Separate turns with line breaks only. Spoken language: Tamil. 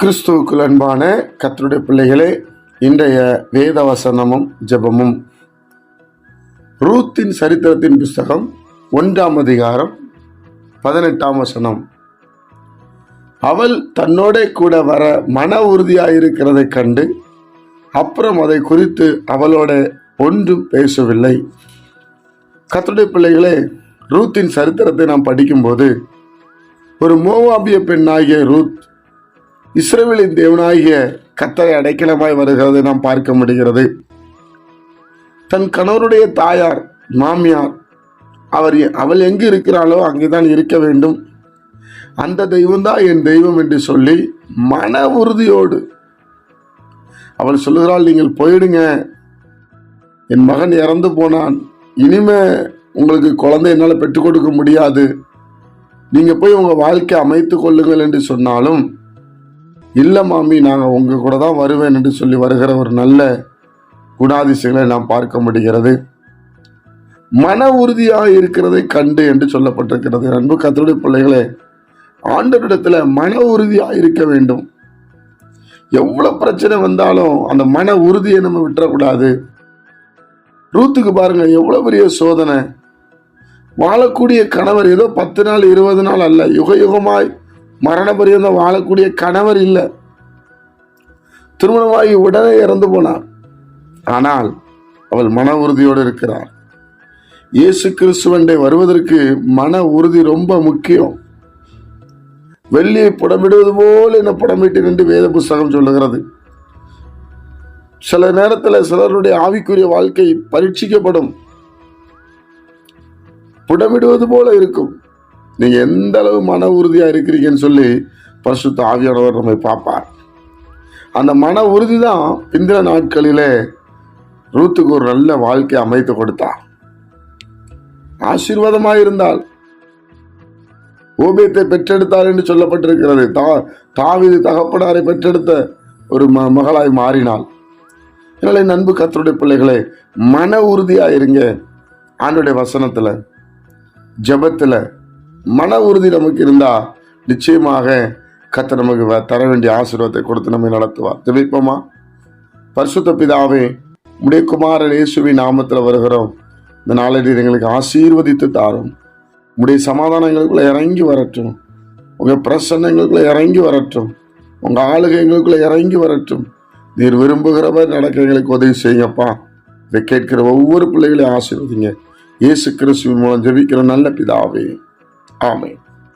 கிறிஸ்துவுக்குள் அன்பான கர்த்தருடைய பிள்ளைகளே, இன்றைய வேத வசனமும் ஜெபமும் ரூத்தின் சரித்திரத்தின் புஸ்தகம் 1ஆம் அதிகாரம் 18ஆம் வசனம். அவள் தன்னோட கூட வர மன உறுதியாயிருக்கிறதை கண்டு அப்புறம் அதை குறித்து அவளோட ஒன்றும் பேசவில்லை. கர்த்தருடைய பிள்ளைகளே, ரூத்தின் சரித்திரத்தை நாம் படிக்கும்போது ஒரு மோவாபிய பெண்ணாகிய ரூத் இஸ்ரவேலின் தேவனாகிய கர்த்தரை அடைக்கலமாய் வருகிறதை நாம் பார்க்க முடிகிறது. தன் கணவருடைய தாயார், மாமியார், அவள் எங்கு இருக்கிறாளோ அங்கேதான் இருக்க வேண்டும், அந்த தெய்வம்தான் என் தெய்வம் என்று சொல்லி மன உறுதியோடு அவள் சொல்லுகிறாள், நீங்கள் போயிடுங்க, என் மகன் இறந்து போனான், இனிமே உங்களுக்கு குழந்தை என்னால் பெற்றுக் கொடுக்க முடியாது, நீங்க போய் உங்க வாழ்க்கை அமைத்து கொள்ளுங்கள் என்று சொன்னாலும், இல்லை மாமி, நாங்கள் உங்க கூட தான் வருவேன் என்று சொல்லி வருகிற ஒரு நல்ல குணாதிசயங்களை நாம் பார்க்க முடிகிறது. மன உறுதியாக இருக்கிறதை கண்டு என்று சொல்லப்பட்டிருக்கிறது. அன்பு கர்த்தருடைய பிள்ளைகளே, ஆண்டவரிடத்துல மன உறுதியாக இருக்க வேண்டும். எவ்வளவு பிரச்சனை வந்தாலும் அந்த மன உறுதியை நம்ம விட்டுறக்கூடாது. ரூத்துக்கு பாருங்க, எவ்வளவு பெரிய சோதனை. வாழக்கூடிய கணவர் ஏதோ 10 நாள் 20 நாள் அல்ல, யுக யுகமாய் மரண பரியந்தம் வாழக்கூடிய கணவர் இல்லை. திருமணமாகி உடனே இறந்து போனார். ஆனால் அவள் மன உறுதியோடு இருக்கிறார். இயேசு கிறிஸ்துவண்டை வருவதற்கு மன உறுதி ரொம்ப முக்கியம். வெள்ளியை புடமிடுவது போல என்ன புடமிட்டு என்று வேத புஸ்தகம் சொல்லுகிறது. சில நேரத்தில் சிலருடைய ஆவிக்குரிய வாழ்க்கை பரீட்சிக்கப்படும். புடமிடுவது போல இருக்கும். நீங்க எந்த அளவு மன உறுதியா இருக்கிறீங்கன்னு சொல்லி பரிசுத்த ஆவியானவர் நம்மை பார்ப்பார். அந்த மன உறுதி தான் பிந்தின நாட்களிலே ரூத்துக்கு ஒரு நல்ல வாழ்க்கை அமைத்து கொடுத்தார். ஆசீர்வாதமாக இருந்தால் ஓபேத்தை பெற்றெடுத்தார் என்று சொல்லப்பட்டிருக்கிறது. தாவீது தகப்பனாரை பெற்றெடுத்த ஒரு மகளாய் மாறினாள். இதனால அன்பு கர்த்தருடைய பிள்ளைகளே, மன உறுதியா இருங்க. ஆண்டவருடைய வசனத்துல, ஜெபத்துல மன உறுதி நமக்கு இருந்தா நிச்சயமாக கர்த்தர் நமக்கு தர வேண்டிய ஆசீர்வாதத்தை கொடுத்து நம்மை நடத்துவார். ஜெபிப்போமா? பரிசுத்த பிதாவே, உம்முடைய குமாரன் இயேசுவின் நாமத்தில் வருகிறோம். இந்த நாளில் எங்களுக்கு ஆசீர்வதித்து தாரும். உம்முடைய சமாதானம் எங்களுக்குள்ள இறங்கி வரட்டும். உங்க பிரசன்னம் எங்களுக்குள்ள இறங்கி வரட்டும். உங்க ஆளுகை எங்களுக்குள்ள இறங்கி வரட்டும். நீர் விரும்புகிறவர் நடக்க எங்களுக்கு உதவி செய்யுங்கப்பா. இதை கேட்கிற ஒவ்வொரு பிள்ளைகளையும் ஆசீர்வதிங்க. இயேசு கிறிஸ்துவின் மூலம் ஜெபிக்கிற நல்ல பிதாவே, ஆமென்.